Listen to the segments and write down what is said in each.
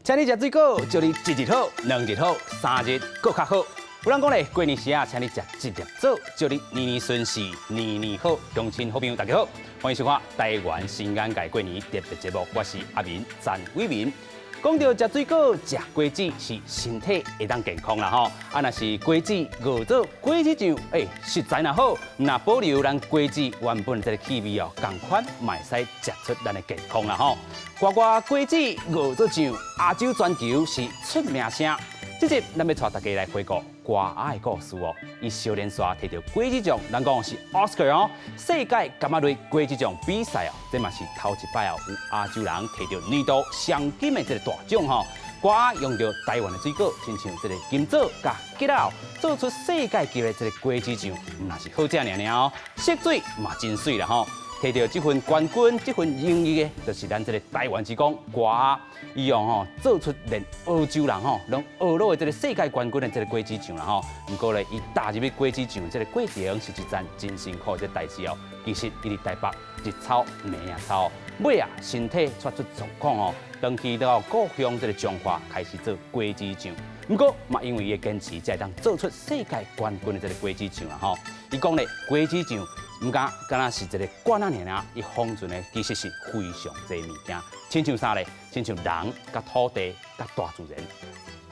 请你食水果，祝你一日好，两日好，三日更较好。有人讲咧，过年时啊，请你食一粒枣，祝你年年顺遂，年年好。乡亲好朋友大家好，欢迎收看《台湾新眼界过年特别节目》，我是阿明詹伟民。讲到食水果、食果子是身体会当健康啦吼。啊，若是果子、熬枣、果子酱，实在若好，若保留咱果子原本这个气味哦，共款嘛会使食出咱的健康啦吼。乖乖果子、熬枣酱、亚洲全球是出名声。这集咱要带大家来回顾瓜仔的故事哦。伊少年时摕到果子奖，人讲是 Oscar 哦。世界柑仔类果子奖比赛哦，这嘛是头一摆哦，有亚洲人摕到年度上金的这个大奖吼。瓜仔用到台湾的水果，亲像这个金枣甲桔仔，做出世界级的这个果子酱，唔那是好食尔尔哦，色水嘛真水啦吼。摕到这份冠军、这份荣誉的，就是咱这个台湾之光瓜仔。伊用做出连欧洲人拢学落的这个世界冠军的这个果子酱啦吼。不过咧，伊踏入去果子酱这个过程是一件真辛苦的代志哦。其实伊伫台北日操暝啊操，尾啊身体出状况哦，当去到故乡这个彰化开始做果子酱。不过嘛，因为伊的坚持，才当做出世界冠军的这个果子酱啦吼。伊讲咧，果子酱。唔敢若是一个罐仔尔，伊封存的其实是非常侪物件，亲像啥咧？亲像人、甲土地、甲大自然，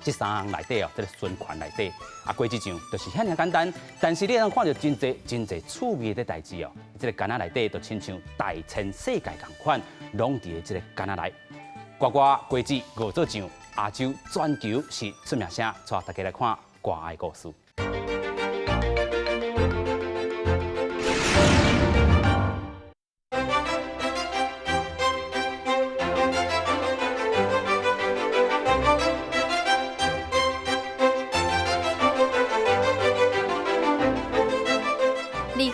这三项内底哦，这个循环内底，果子酱就是遐尔简单，但是你能看到真侪趣味的代志哦。这个干仔内底就亲像大千世界同款，拢伫的这个干仔内。乖乖果子、熬枣酱，亚洲全球是出名声，带大家来看瓜仔的故事。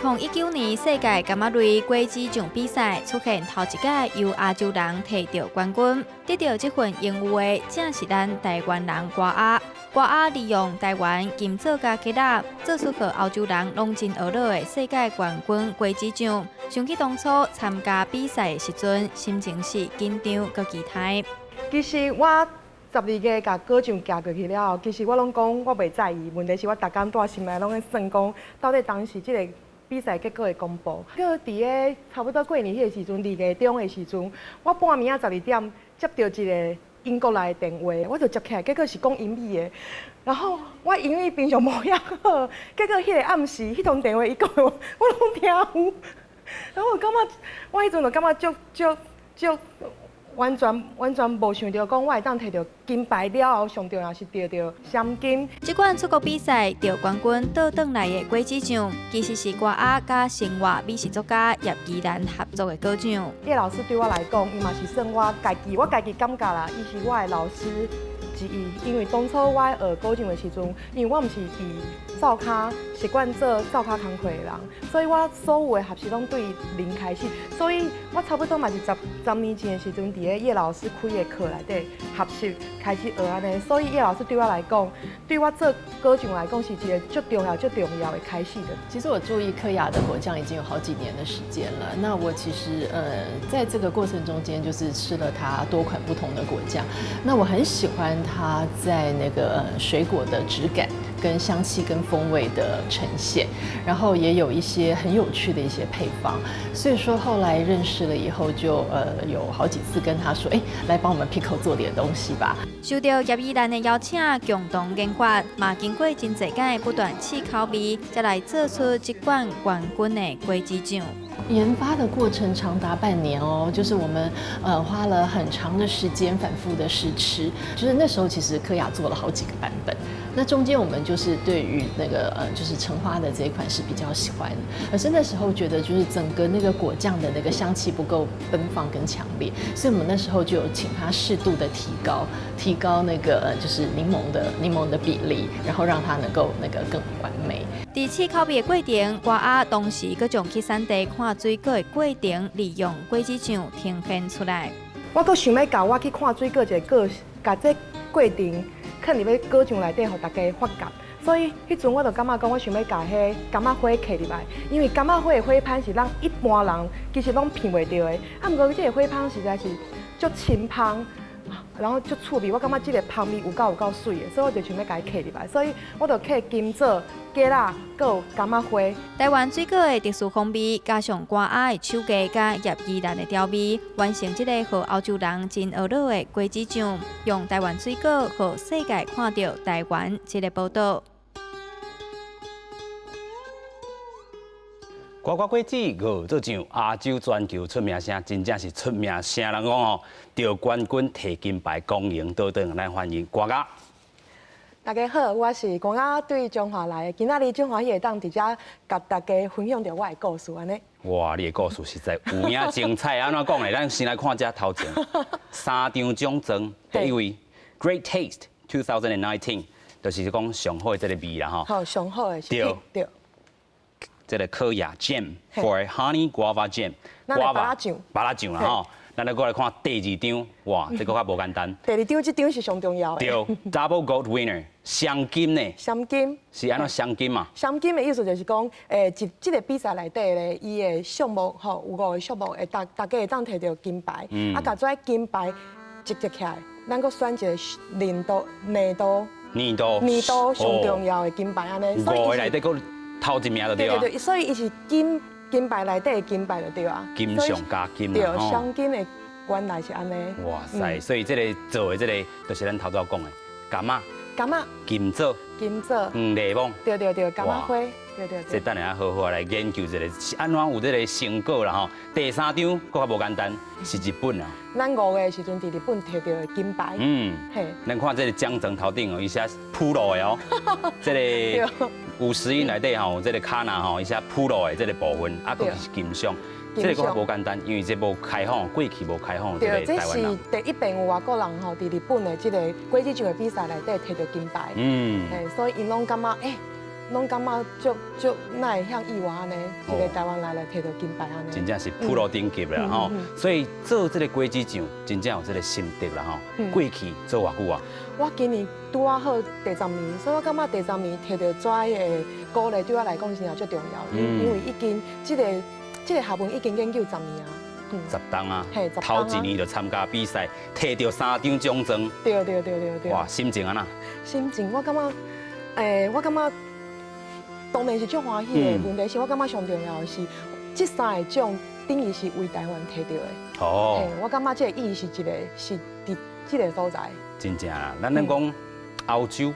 2019年世界柑仔类果子酱比赛出现头一届由亚洲人摕到冠军，得到这份荣誉的正是咱台湾人瓜仔。瓜仔利用台湾金枣甲桔仔，做出和欧洲人拢真学乐的世界冠军果子酱。想起当初参加比赛的时阵，心情是紧张佮期待。其实我12个甲果酱行过去了后，其实我拢讲我袂在意，问题是我逐工在心内拢在算讲，到底当时即个比赛结果会公布。搁伫个差不多过年迄个时阵，2月中的时阵，我半暝12点接到一个英国来的电话，我就接起来，结果是讲英语的。然后我英语平常无遐好，结果迄个暗时迄通电话伊讲的，我拢听有。然后我感觉，我迄阵就感觉足。完全无想到讲我会当摕到金牌了后，上重要是得到双金。这款出国比赛得冠军倒转来的果子酱，其实是瓜仔甲生活美食作家叶宜兰合作的果酱。叶老师对我来讲，伊嘛是算我家己感觉啦，伊是我的老师之一。因为当初我学果酱的时阵，因为我毋是伫灶骹习惯做灶骹工课的人，所以我所有的学习拢对零开始。所以我差不多嘛是10年前的时阵，伫个叶老师开的课内底学习开始学安尼。所以叶老师对我来讲，对我做果酱来讲是一个最重要的开始的。其实我注意柯雅的果酱已经有好几年的时间了。那我其实在这个过程中间，就是吃了它多款不同的果酱。那我很喜欢它在那个水果的质感、跟香气、跟风味的呈现，然后也有一些很有趣的一些配方。所以说后来认识了以后，就有好几次跟他说，来帮我们 Pico 做点东西吧。受到叶宜兰的邀请，共同研发，嘛经过真侪届不断试口味，才来做出这款冠军的果子酱。研发的过程长达半年哦，就是我们花了很长的时间反复的试吃，就是那时候其实柯雅做了好几个版本。那中间我们就是对于那个就是橙花的这一款是比较喜欢，可是那时候觉得就是整个那个果酱的那个香气不够奔放跟强烈，所以我们那时候就有请他适度的提高那个就是柠檬的比例，然后让它能够那个更完美。在试口味的过程，瓜仔同时佮将去产地看水果的过程，利用果子酱呈现出来。我阁想要教我去看水果一个甲这过程，放入去果酱内底，互大家发觉。所以迄阵我就感觉讲，我想要甲迄柑仔花刻入来，因为柑仔花的花香是咱一般人其实拢闻袂到的。啊，毋过这个花香实在是足清芳。然后就趣味，我感觉这个香味有够水的，所以我就想要甲伊刻入来，所以我就刻金枣、芥仔，还有柑仔花。台湾水果的特殊风味，加上歌仔的手艺甲叶宜兰的调味，完成这个和欧洲人真懊恼的果子酱，用台湾水果和世界看到台湾这个报道。呱呱果子五做酱，亚洲全球出名声，真正是出名声人讲哦，得冠军摕金牌，光荣倒转，咱欢迎呱呱。大家好，我是呱呱对中华来的，今仔日真欢喜会当伫遮甲大家分享着我的故事安尼。哇，你的故事实在有影精彩，安怎讲呢？咱先来看这头前三张奖状，第一位 Great Taste 2019，就是讲上好的这个味啦吼。好，上好的是对。这个科雅 Jam for Honey Guava Jam， 咱的芭乐酱，芭乐酱啦吼。咱来过来看第二张，哇，这个较无简单。第二张这张是上重要的。对，Double Gold Winner， 镶金呢？镶金是安怎镶金嘛？镶金的意思就是讲，这个比赛内底咧，伊的项目吼有5个项目，会大家会当摕到金牌，啊，甲这金牌集结起来，咱搁选一个年度上重要的金牌安尼。5个内底搁头一名就对啊。对，所以伊是金牌内底的金牌就对啊。金上加金对，镶金的原来是安尼。哇塞，所以这个做的这个，就是咱头早讲的柑仔、金枣、柠檬。对，柑仔花。对。这等下好好来研究一下，是安怎有这个成果啦吼。第三张搁较无简单，是日本啊。咱5个时阵伫日本摕到的金牌。嘿。咱看这个奖状头顶哦，伊写铺路的哦，这个50音内底吼，这个卡纳吼，伊写铺路的这个部分，啊，搁是金奖。这个搁无简单，因为这无开放，过去无开放这个台湾人。这是第一遍有外国人吼，伫日本的这个果子酱的比赛内底摕到金牌。所以因拢感觉拢感觉就哪会像意外安尼，一个台湾来摕到金牌安尼。真正是普罗顶级啦吼，所以做这个果子酱真正有这个心得啦吼。过去做偌久啊？我今年拄啊好第10年，所以我感觉第10年摕到这个鼓励对我来讲真正最重要，因为已经这个学问已经研究10年啊。10档啊，头一年就参加比赛，摕到3张奖状。对。哇，心情安那？心情我感觉，我感觉。当然是最欢喜的，问题是我感觉上重要的是，这3个奖等于是为台湾摕到的。哦。我感觉这个意义是伫这个所在。真正啦，咱讲欧洲，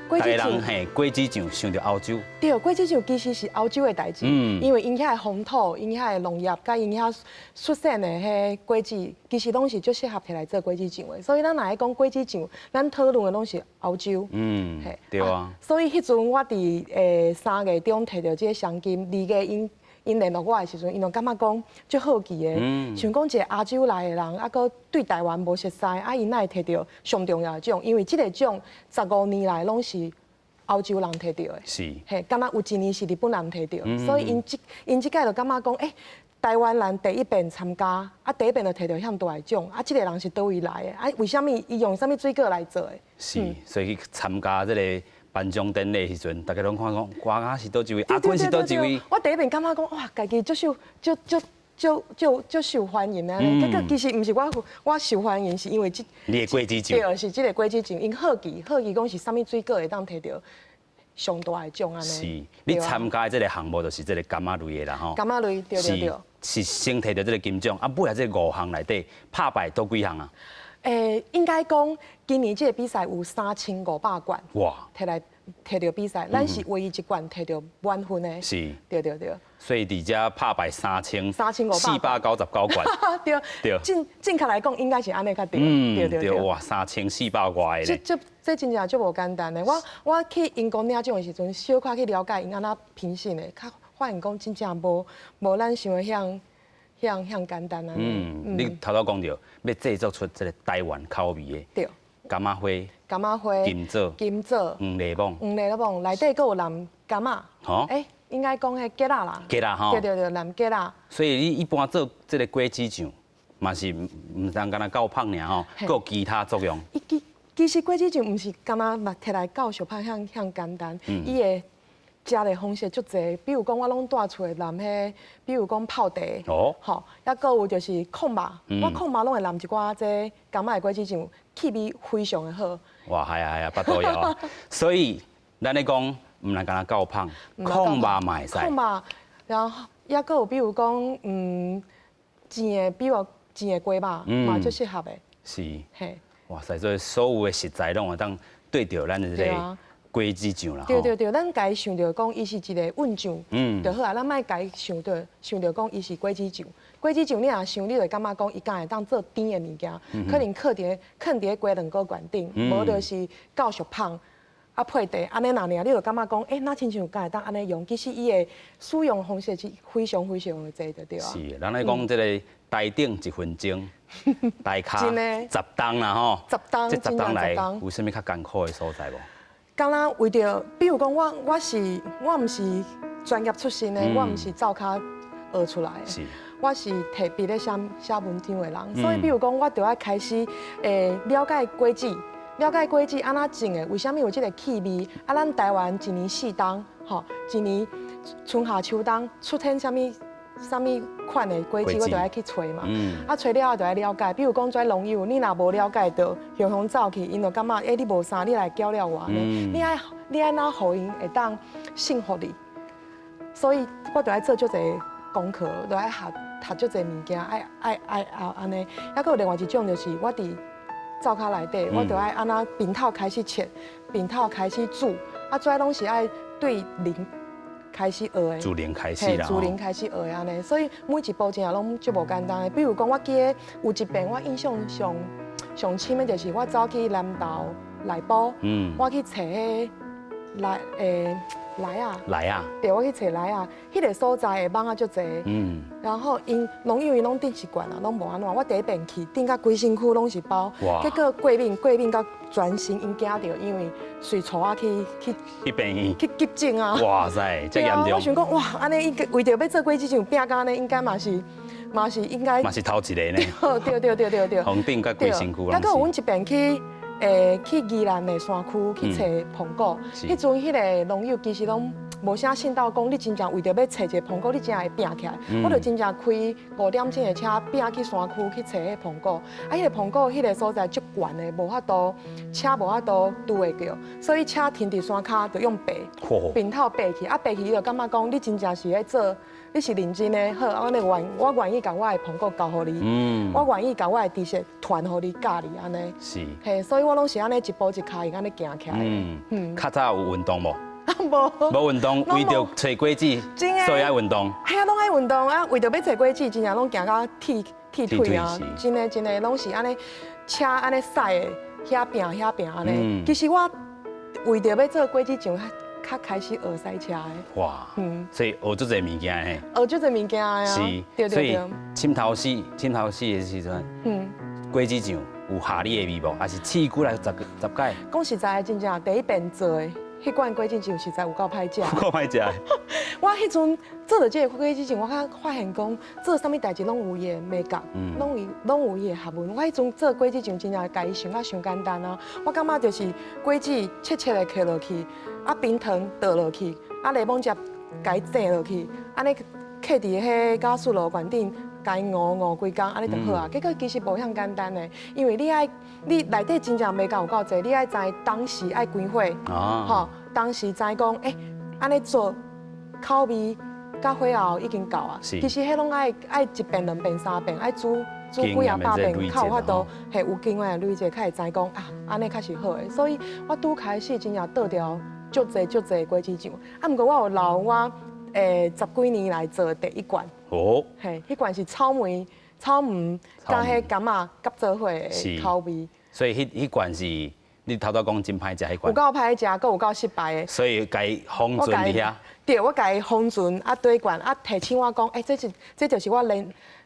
大家人嘿果子酱想到欧洲。对，果子酱其实是欧洲的代志，因为因遐的风土、因遐的农业，甲因遐出产的迄果子，其实拢是最适合摕来做果子酱的。所以咱若爱讲果子酱，咱讨论的拢是欧洲。对啊。所以迄阵我伫3月中摕到这个奖金，2月因联络我的时阵，因就感觉讲足好奇的，想讲一个亚洲来的人，啊，搁对台湾无熟悉，啊，因哪会摕到上重要的奖？因为这个奖15年来拢是欧洲人摕到的，是，敢若有1年是日本人摕到，所以因即届就感觉讲，台湾人第一遍参加，啊，第一遍就摕到遐大的奖，啊，这个人是倒位来的？啊，为什么伊用什么水果来做的？是，所以去参加这个颁奖典礼时阵，大家拢看讲，呱呱是倒一位，阿坤是倒一位。我第一遍感觉讲，哇，家己足受欢迎啊！结果其实毋是我受欢迎，是因为你的果子酱，对，是这个果子酱，因好奇讲是啥物水果会当摕到上大的奖安尼。是，你参加这个项目就是这个柑仔类的啦吼。柑仔类，对。是先摕到这个金奖，啊，尾来这5项内底拍败都几项啊？应该讲今年这个比赛有3500冠，哇，摕到比赛，咱是唯一一冠摕到满分的。是，对。所以伫遮拍败499冠。对。正确来讲，应该是安尼较对。对。哇，3400外的。这真正足无简单的。我去因公领奖的时阵，小可去了解因安那评审的，较发现讲真正无咱想的像简单啊。你头讲到要制作出这个台湾口味的。对。柑仔花、金枣、柠檬，内底佫有蓝柑仔。应该讲迄芥仔啦。芥仔吼。对，蓝芥仔。所以你一般做这个果子酱，嘛是唔单干那够芳尔吼，佫有其他作用。其实果子酱唔是干那嘛摕来搞小芳像简单，伊食的方式足侪，比如讲我拢带出来淋迄，比如讲泡茶，哦，吼，抑搁有就是控肉，我控肉拢会淋一寡这柑仔的果子酱，气味非常的好。哇，系啊，巴肚枵啊！所以咱咧讲，唔能干高胖，控肉嘛会使。控肉，然后抑搁有比如讲，煎的，比如煎的鸡肉，嘛足适合的。是，嘿，哇塞，所以所有的食材拢会当对着咱的这个果子酱啦。对，咱家想着讲，伊是一个温酱，就好啊。咱莫家想着讲，伊是果子酱。果子酱你若想，你就感觉讲，伊敢会当做甜的物件，可能放伫鸡卵糕卷顶，无就是够熟芳。啊配茶，安尼那尔，你就感觉讲，那亲像敢会当安尼用，其实伊的使用方式是非常的济，就对啊。是，咱来讲这个台顶1分钟，台骹10档啦吼。10档，这10档来真有啥物较艰苦的所在无？敢若为着，比如讲我毋是专业出身的，我毋是照脚学出来的。是。我是特别咧写文章的人，所以比如讲，我就要开始了解果子。了解果子安怎种的，为虾米有这个气味？啊，咱台湾一年4冬，吼，一年春夏秋冬出现啥物款的果子，我就爱去找嘛。啊，找了后就爱了解，比如讲跩农友，你若无了解到，雄走去，因就感觉你无啥，你来教了我呢？你爱哪互因会当信服你？所以我就爱做足侪功课，就爱读足侪物件，爱安尼。还佫有另外一种就是我伫灶骹内底，我就爱安那边头开始切，边头开始煮，啊，跩拢是爱对零开始学的。自零开始啦。自零开始学的安尼，所以每一步真也拢足无简单的。比如讲，我记得有一遍我印象上深的，就是我走去南投内埔，我去找迄来啊，对，我去找来啊，迄个所在的网仔足侪，然后农友拢顶一罐啊，拢无安怎。我第一遍去，顶甲规身躯拢是包，结果过敏到全身因惊着，因为随厝仔去病院去急诊啊。哇塞，这严重！我想讲哇，安尼应该为着要做果子酱饼干呢，应该嘛是应该。嘛是头一个呢。对。红顶甲规身躯拢是。还佫有阮一遍去宜兰的山区去找苹果，迄阵迄个农友其实拢无啥信到讲，你真正为着要找一个苹果，你真会拼起来。我就真正开5点钟的车，拼去山区去找迄苹果。啊，迄个苹果迄个所在足悬的，无法度车无法度拄会着，所以车停伫山骹就用爬，边头爬去，啊爬去伊就感觉讲，你真正是咧做。你是认真的，好，我愿意甲我的苹果交互你，我愿意甲我的知识传互你、教你安尼。是。嘿，所以我拢是安尼一步一脚印安尼行起来。较早有运动无？无。无运动，为着找果子，所以爱运动。系啊，拢爱运动啊，为着要找果子，真正拢行到剃腿啊，真的拢是安尼，车安尼驶的，遐拼安尼。其实我为着要做果子酱。较开始学赛车的，哇，所以学足侪物件嘿，学足侪物件啊，是，所以浸头死的时阵，果子酱有下你的味无？还是试过来10届？讲实在，真正第一遍做的，迄罐果子酱实在有够歹食。有够歹食。我迄阵做了这个果子酱，我较发现讲做啥物代志拢有伊的美感，拢有伊的学问。我迄阵做果子酱真正家己想上简单啊，我感觉就是果子切的刻落去。啊，冰糖倒落去，啊，柠檬汁甲伊整落去，安尼刻伫迄加速炉管顶，甲伊熬规工，安尼就好啊。结果其实无遐简单的，因为你内底真正袂够有够济，你爱知当时爱几火，吼，当时知讲，安尼做口味甲火候已经够啊。其实迄拢爱1遍、2遍、3遍，爱煮几啊百遍，较有法度，有经验的累积，较会知讲啊，安尼较是好的。所以我拄开始真正倒掉。足侪果子酱，啊，毋过我有留我10几年来做的第一罐。哦。嘿，迄罐是草莓加迄柑仔夹做伙的口味。所以迄罐是你头讲真歹食迄罐。有够歹食，佮有够失败的。所以家封存伫遐。对，我家封存啊，对罐啊，提醒我讲，这就是我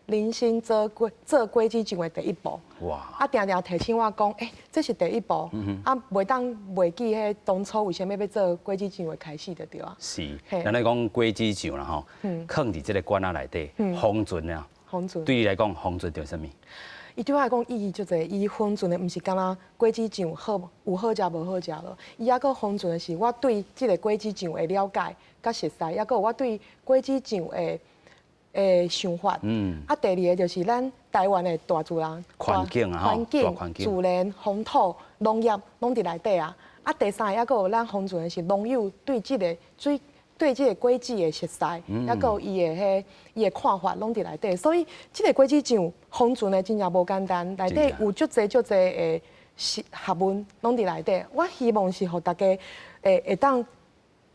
人生做果子酱的第一步。哇！啊，定提醒我讲，这是第一步。啊，袂当袂记迄当初为什么要做果子酱的开始就对啊。是，咱来讲果子酱啦吼，放伫这个罐仔内底，封存啊。封存。对你来讲，封存着什么？伊对我来讲意义就侪，伊分寸的毋是干那果子酱好有好食无好食咯，伊还佫分寸的是我对即个果子酱的了解甲熟悉，还佫有我对果子酱的想法。啊，第二个就是咱台湾的大自然环境啊，大环境、自然、风土、农业拢伫内底啊。啊，第三个还佫有咱分寸的是农友对即个水。对即个果子的熟悉，还佫有伊的看法，拢伫内底。所以即个果子酱封存的真正无简单，内底有足侪的学问拢伫内底。我希望是互大家会当，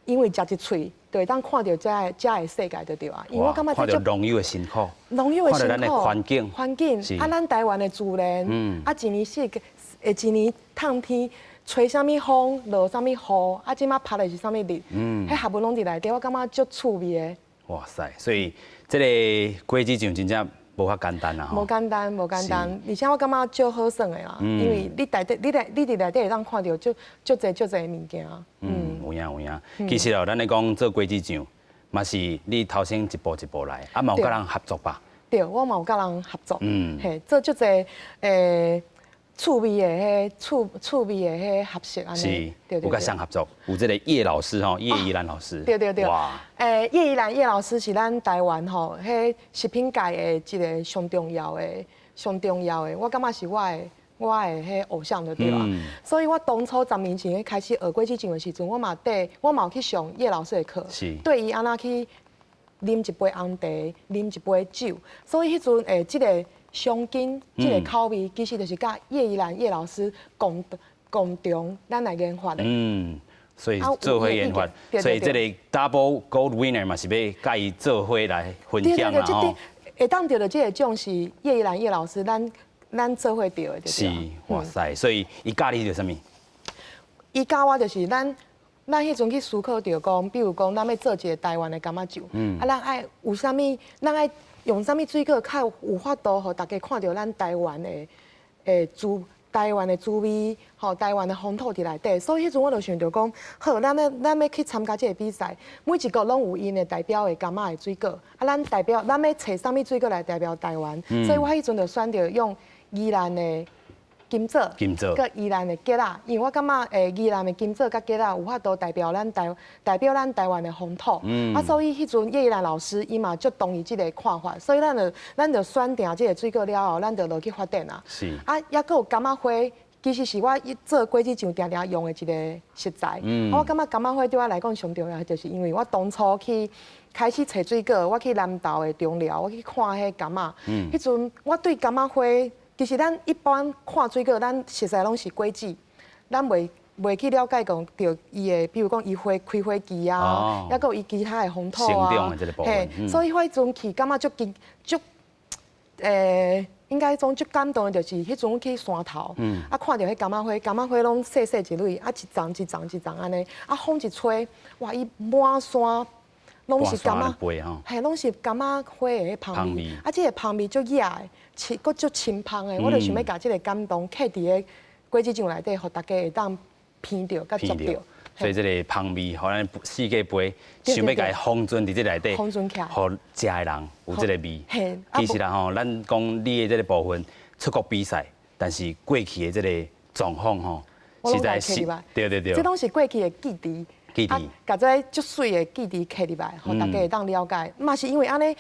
因为食一喙，就会当看到遮的世界就对啊。因为我感觉看到农友的辛苦，农友的辛苦，看到咱的环境，啊，咱台湾的自然，啊，一年四季，一年冬天。吹啥物风，落啥物雨，啊，即马拍的是啥物日，迄学问拢伫内底，我感觉足趣味的。哇塞！所以这个果子酱真正无遐简单啊！无简单，而且我感觉足好耍的啦，因为你伫内底会当看到足侪物件。有影。其实哦，咱咧讲做果子酱，嘛是你头先一步一步来，啊，嘛有甲人合作吧？对，我嘛有甲人合作，嘿，做足侪趣味的趣味的合适安尼，是，有甲谁合作？有这个叶老师吼，叶怡兰老师。对。哇！叶怡兰叶老师是咱台湾吼，迄食品界的一个上重要的，我感觉是我的迄偶像就对啦。所以我当初10年前开始学果子酱的时阵，我嘛有去上叶老师的课，对伊安那去啉一杯红茶，啉一杯酒，所以迄阵即个。上紧，即个口味其实就是甲叶怡兰叶老师共同咱来研发的。所以做伙研发，所以这个 Double Gold Winner 嘛是要甲伊做伙来分享啦吼。会当到的这个奖是叶怡兰叶老师，咱做伙到的。是，哇塞！所以伊教你着什么？伊教我就是咱迄阵去思考着讲，比如讲咱要做一个台湾的柑仔酒，啊，咱爱有啥物，咱爱。用啥物水果较有法度，互大家看到咱台湾的滋味，吼台湾的风土伫内底。所以迄阵我就想着讲，好，咱要去参加这个比赛，每一个拢有因的代表的柑仔的水果，啊，咱要找啥物水果来代表台湾。所以我迄阵就选择用宜兰的。金枣，佮宜兰的桔仔，因为我感觉宜兰的金枣佮桔仔有法度代表咱台湾的风土，啊，所以迄阵叶怡兰老师伊嘛足同意即个看法，所以咱就选定即个水果了后，咱就落去发展啊。是。啊，抑佫有柑仔花，其实是我做果子酱定定用的一个食材。我感觉柑仔花对我来讲上重要，就是因为我当初去开始找水果，我去南投的中寮，我去看迄柑仔，迄阵我对柑仔花。其实咱一般看水果，咱熟悉拢是果子，咱袂去了解讲着伊的，比如讲伊开花期啊，抑佫有伊其他的风土啊，嘿，所以我迄阵去感觉足应该讲足感动的，就是迄阵去山头，啊看到迄柑仔花拢细细一蕊，啊一丛安尼，啊风一吹，哇伊满山。拢是柑仔，嘿，拢是柑仔花的香味，啊，即个香味足野的，佮足清香的，我就想要甲即个感动刻伫个果子酱内底，互大家会当闻到、甲触到。所以即个香味，互咱世界杯想要甲伊封存伫即内底，封存起来，互食的人有即个味。其实啦吼，咱讲你的即个部分出国比赛，但是过去的即个状况吼，实在是对，这拢是过去的记忆。啊，甲这足水的记忆刻入来，互大家会当了解。嘛是因为安尼，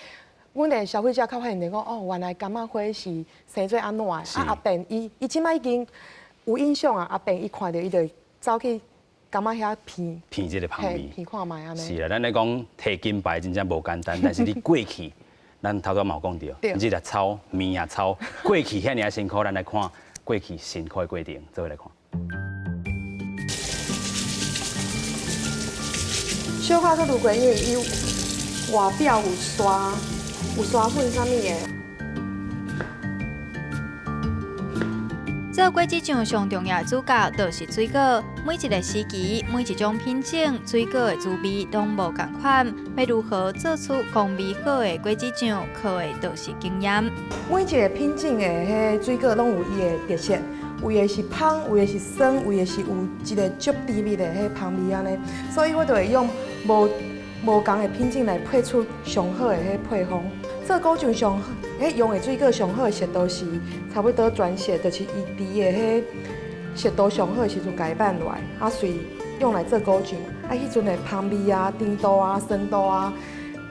阮的消费者较发现讲，哦，原来柑仔花是生做安怎的？啊，阿便伊即摆已经有印象啊。阿便伊看到伊就走去柑仔遐闻这个香味，闻看卖安尼。是啦，咱咧讲摕金牌真正无简单，但是你过去，咱头拄嘛有讲到，你若操面啊操，过去遐尔辛苦，咱来看过去辛苦的过程，做来看。小可佫入过，因为伊外表有刷粉啥物的。做果子酱上重要的主角就是水果，每一个时期、每一种品种，水果的滋味拢无同款。要如何做出风味好的果子酱，靠的就是经验。每一个品种的迄水果拢有伊的特色。有的是香，有的是酸，有的是有一个足甜蜜的迄香味安尼，所以我就会用无同的品种来配出上好的迄配方。做果酱上迄用的水果上好的湿度是差不多全湿，就是伊伫的迄湿度上好的时阵，家拌落来，啊随用来做果酱，啊迄阵的香味啊、甜度啊、酸度啊，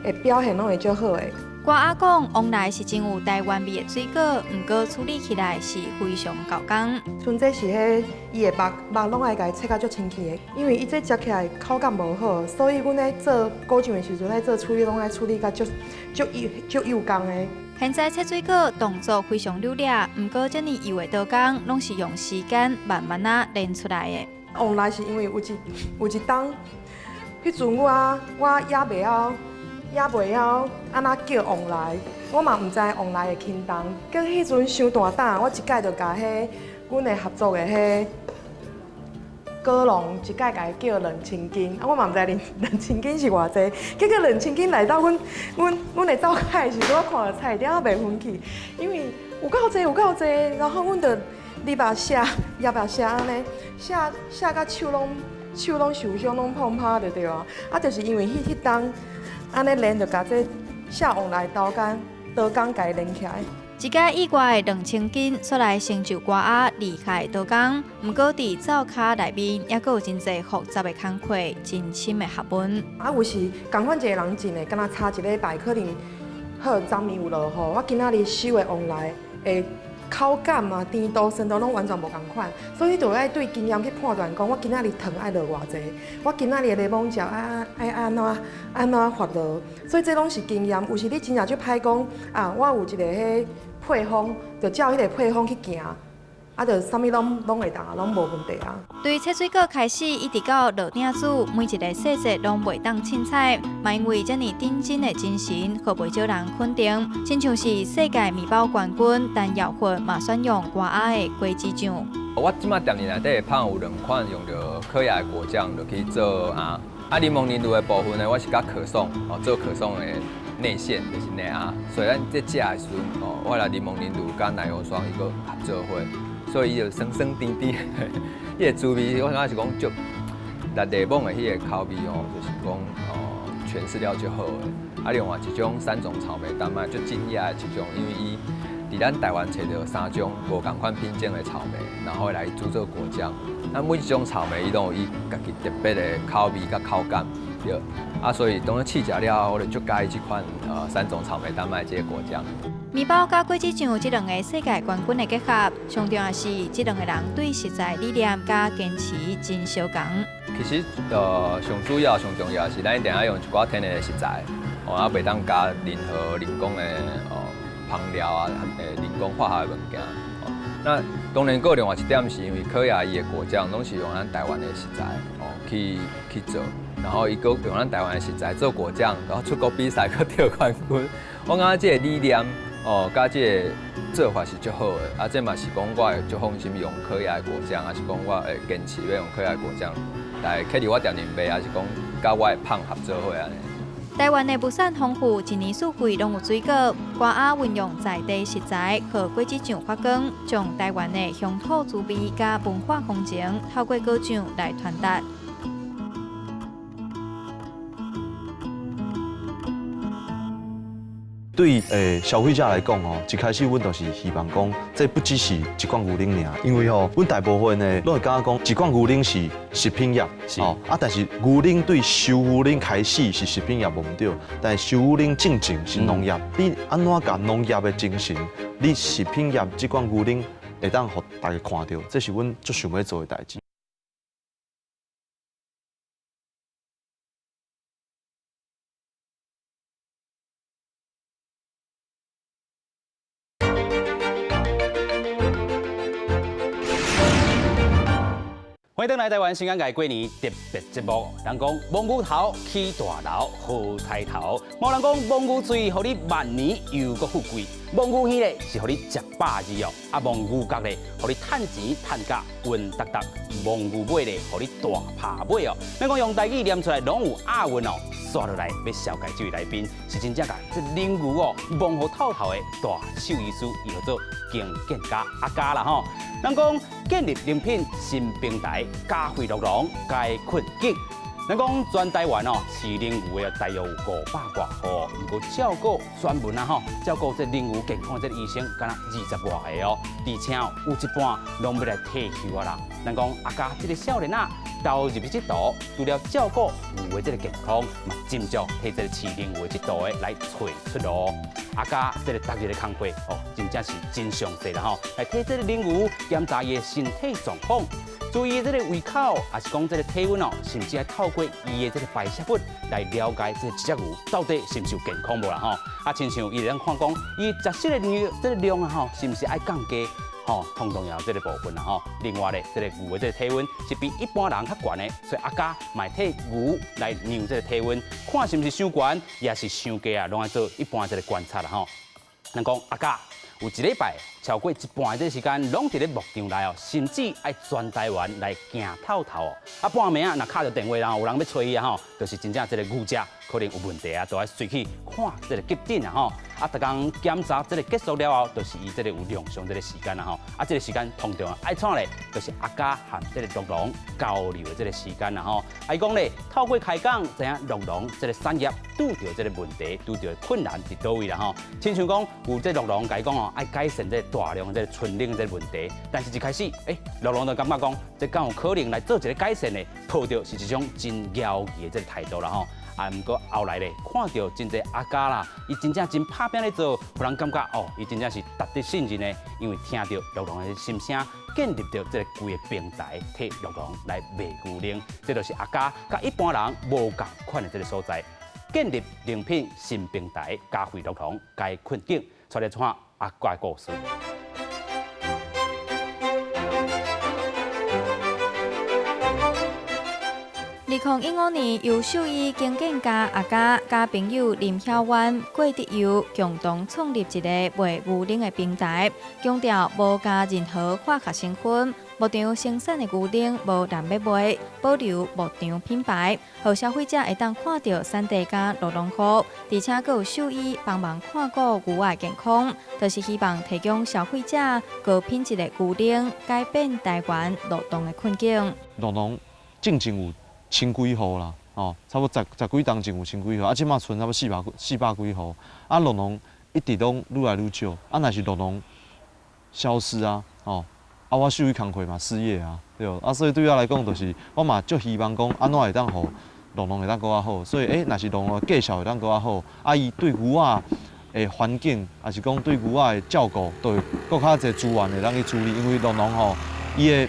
的表现拢会足好的。瓜阿讲，往来是真有台湾味的水果，毋过处理起来是非常高工。像这是迄伊的肉拢爱家切甲足清气的，因为伊这食起来口感无好，所以阮咧做果酱的时阵，咧做处理拢爱处理甲足幼工的。现在切水果动作非常流利，毋过遮尼幼的刀工，拢是用时间慢慢啊练出来的。往来是因为有一冬，迄阵我也袂晓安怎叫往来，我嘛毋知往来的轻重。结迄阵伤大胆，我一届就甲阮的合作的果农一届甲伊叫2000斤，我嘛毋知2000斤是偌济。结果2000斤来到阮的灶台的时阵，我看到菜单袂分去，因为有够济，然后阮就你把写安尼写甲手拢受伤，拢碰拍就对啊。啊，就是因为迄冬安尼练，就甲这写往来刀工家练起来。一届以外的2000斤，所来成就瓜仔厉害的刀工。毋过伫灶骹内面，也佫有真侪复杂的工课、真深的学问。啊，有时共款一个人进的，敢若差一礼拜，可能好昨暝有落雨，我今仔日收的往来的口感啊、甜度、酸度拢完全无共款，所以你就爱对经验去判断，讲我今仔日糖爱落偌济，我今仔日的柠檬汁爱安怎发落，所以这拢是经验。有时你真正就歹讲啊，我有一个迄配方，就照迄个配方去行，啊，就啥物拢会当，拢无问题啊。对切水果开始，一直到落鼎煮，每一个细节拢袂当凊彩。嘛因为遮尔认真的精神，可袂少人肯定。亲像是世界面包冠军陈耀勋嘛选用瓜仔的果子酱。我即马店里内底胖有2款用着可雅的果酱，就去做啊柠檬凝露的部分呢，我是甲可颂做可颂的内馅，就是内啊。所以咱在食的时阵我来柠檬凝露加奶油霜伊个合作伙，所以伊就酸酸甜甜，伊个滋味我感觉是讲足内地檬的迄个口味就是讲诠释了足好的。啊，另外一种3种草莓丹麦足惊讶的一种，因为伊伫咱台湾找到3种无共款品种的草莓，然后来煮做果酱。那每一种草莓伊都有伊家己特别的口味甲口感，对。啊，所以当然试食了后，我就足介意这款3种草莓丹麦这个果酱。面包甲果子酱这2个世界冠军的结合，上重要是这2个人对食材理念甲坚持真相同。其实上主要、上重要是咱一定要用一寡天然的食材，啊，袂当加任何人工的香料啊，人工化学的物件。那当然，另外一点是因为可雅伊的果酱拢是用咱台湾的食材去做，然后伊佫用咱台湾的食材做果酱，然后出国比赛佫得冠军。我感觉这个理念甲这个做法是足好的，啊，这嘛是讲我会足放心用可雅的果酱，还是讲我会坚持要用可雅的果酱来去伫我店里卖，还是讲甲我的胖合作伙安尼。台湾的物产丰富，一年四季拢有水果。瓜仔运用在地食材，和果子酱发光，将台湾的乡土滋味甲文化风情，透过果酱来传达。对消费者来讲一开始阮就是希望讲，这不只是一罐牛奶尔，因为阮大部分呢，拢会感觉讲一罐牛奶是食品业，但是牛奶对收牛奶开始是食品业无毋对，但是收牛奶正正是农业。你安怎甲农业的精神，你食品业这罐牛奶会当互大家看到，这是阮最想要做的代志。欢迎登来台湾新安界过年特别节目。人讲蒙古头起大楼好彩头，冇人讲蒙古水，互你万年又搁富贵。蒙古鱼咧是互你食饱日哦，啊蒙古角咧互你趁钱趁价稳达达。蒙古尾咧互你大爬尾哦。咱讲用台语念出来拢有押韵哦。刷落来要绍介这位来宾，是真正甲这灵牛哦，蒙好透透的大兽医师，伊叫做经建家阿家啦吼。咱讲建立饮品新平台，加惠乐容，解困境。咱讲全台湾哦，饲灵牛的大约有500多户，不过照顾专门啊吼，照顾这灵牛健康的这医生，敢若20多个哦，而且有一半拢要来退休啊啦。咱讲阿家这个少年啊，投入去这度，除了照顾牛的这个健康，嘛尽足替这个饲灵牛这度的来找出路。阿家这个逐日的工作哦，真正是真详细啦吼，来替这个灵牛检查伊的身体状况。注意这个胃口，也是讲这个体温哦，甚至还透过伊的这个排泄物来了解这只牛到底是不是有健康无啦吼。啊，亲像伊咱看讲，伊食食的牛这个量啊吼，是不是爱降低？吼，通常有这个部分啦吼。另外咧，这个牛的这个体温是比一般人较悬的，所以阿家买替牛来量这个体温，看是不是伤悬，也是伤低啊，拢爱做一般这个观察啦吼。咱讲阿家有一礼拜超过一半的这个时间，拢伫咧牧场内哦，甚至爱全台湾来行透透哦。啊，半暝啊，若敲着电话，然后有人要找伊啊吼，就是真正这个牛只可能有问题啊，都要随去看这个急诊啊吼。啊，逐工检查这个结束了后，就是伊这个有量上这个时间啊吼。啊，这个时间通常爱创咧，就是阿家和这个鹿农交流的这个时间啊吼。啊，伊讲咧，透过开讲，知影鹿农这个产业拄着这个问题，拄着困难伫倒位啦吼。亲像讲有这鹿农甲伊讲哦，爱改善这大量这个纯冷这个问题，但是一开始，鹿农就感觉讲，这敢有可能来做一个改善呢？抱着是一种真摇曳的这个态度啦吼。啊，毋过后来咧，看到真侪阿家啦，伊真正真拍拼咧做，互人感觉哦，伊真正是值得信任的，因为听到鹿农的心声，建立到这个规个平台，替鹿农来卖牛奶，这就是阿家甲一般人无共款的这个所在，建立良品新平台，加惠鹿农解困境，带来看阿家的故事。2015年，由兽医经建家阿家甲朋友林晓湾、郭德友共同创立一个卖牛奶的平台，强调无加任何化学成分，牧场生产的牛奶无人要卖，保留牧场品牌，让消费者会当看到产地加鹿农户，而且佫有兽医帮忙看顾牛仔健康，就是希望提供消费者高品质的牛奶，改变台湾鹿农的困境。鹿农正有千几户啦，哦，差不多十几栋前有千几户，啊，即马剩差不多400几户，啊，鹿农一直拢愈来愈少，啊，若是鹿农消失啊，哦，啊，我兽医工课嘛失业啊，对，啊，所以对我来讲，就是我嘛足希望讲安怎会当互鹿农会当搁较好，所以若是鹿农的介绍会当搁较好，啊，伊对牛仔的环境，也是讲对牛仔的照顾，都会搁较侪资源会当去处理，因为鹿农吼，伊的